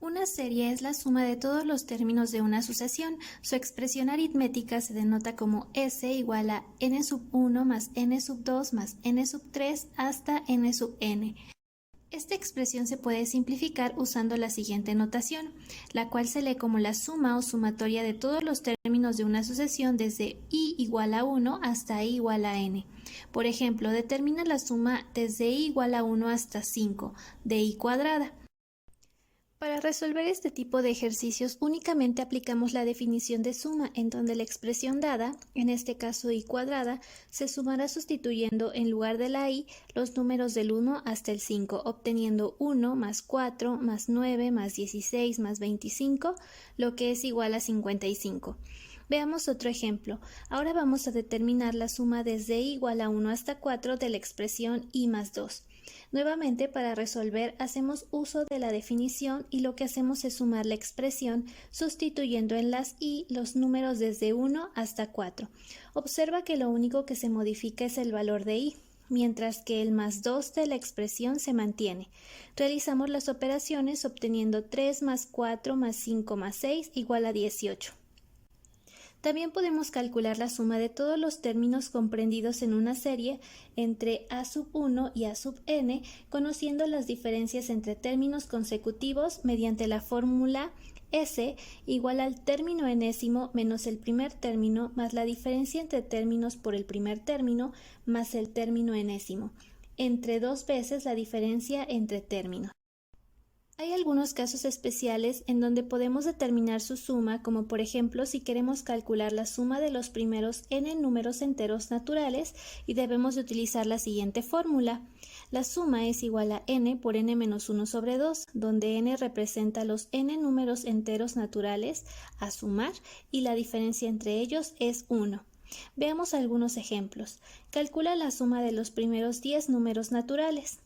Una serie es la suma de todos los términos de una sucesión. Su expresión aritmética se denota como S igual a n sub 1 más n sub 2 más n sub 3 hasta n sub n. Esta expresión se puede simplificar usando la siguiente notación, la cual se lee como la suma o sumatoria de todos los términos de una sucesión desde i igual a 1 hasta i igual a n. Por ejemplo, determina la suma desde i igual a 1 hasta 5 de i cuadrada. Para resolver este tipo de ejercicios únicamente aplicamos la definición de suma, en donde la expresión dada, en este caso i cuadrada, se sumará sustituyendo en lugar de la i los números del 1 hasta el 5, obteniendo 1 más 4 más 9 más 16 más 25, lo que es igual a 55. Veamos otro ejemplo. Ahora vamos a determinar la suma desde i igual a 1 hasta 4 de la expresión i más 2. Nuevamente, para resolver, hacemos uso de la definición y lo que hacemos es sumar la expresión sustituyendo en las i los números desde 1 hasta 4. Observa que lo único que se modifica es el valor de i, mientras que el más 2 de la expresión se mantiene. Realizamos las operaciones obteniendo 3 más 4 más 5 más 6 igual a 18. También podemos calcular la suma de todos los términos comprendidos en una serie entre a sub 1 y a sub n, conociendo las diferencias entre términos consecutivos mediante la fórmula S igual al término enésimo menos el primer término más la diferencia entre términos por el primer término más el término enésimo, entre 2 veces la diferencia entre términos. Hay algunos casos especiales en donde podemos determinar su suma, como por ejemplo si queremos calcular la suma de los primeros n números enteros naturales y debemos de utilizar la siguiente fórmula. La suma es igual a n por n menos 1 sobre 2, donde n representa los n números enteros naturales a sumar y la diferencia entre ellos es 1. Veamos algunos ejemplos. Calcula la suma de los primeros 10 números naturales.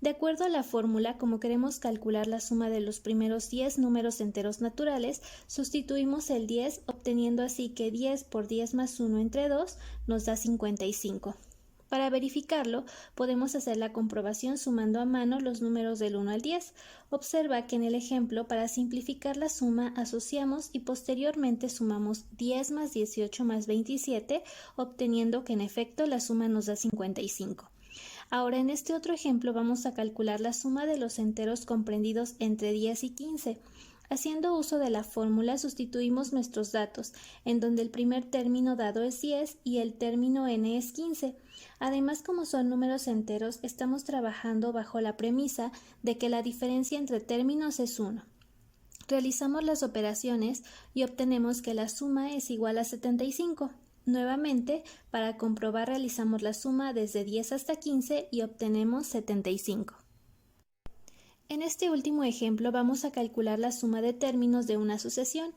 De acuerdo a la fórmula, como queremos calcular la suma de los primeros 10 números enteros naturales, sustituimos el 10, obteniendo así que 10 por 10 más 1 entre 2 nos da 55. Para verificarlo, podemos hacer la comprobación sumando a mano los números del 1 al 10. Observa que en el ejemplo, para simplificar la suma, asociamos y posteriormente sumamos 10 más 18 más 27, obteniendo que en efecto la suma nos da 55. Ahora en este otro ejemplo vamos a calcular la suma de los enteros comprendidos entre 10 y 15. Haciendo uso de la fórmula sustituimos nuestros datos, en donde el primer término dado es 10 y el término n es 15. Además, como son números enteros, estamos trabajando bajo la premisa de que la diferencia entre términos es 1. Realizamos las operaciones y obtenemos que la suma es igual a 75. Nuevamente, para comprobar realizamos la suma desde 10 hasta 15 y obtenemos 75. En este último ejemplo vamos a calcular la suma de términos de una sucesión.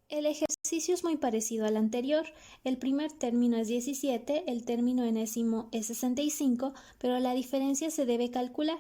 El ejercicio es muy parecido al anterior. El primer término es 17, el término enésimo es 65, pero la diferencia se debe calcular.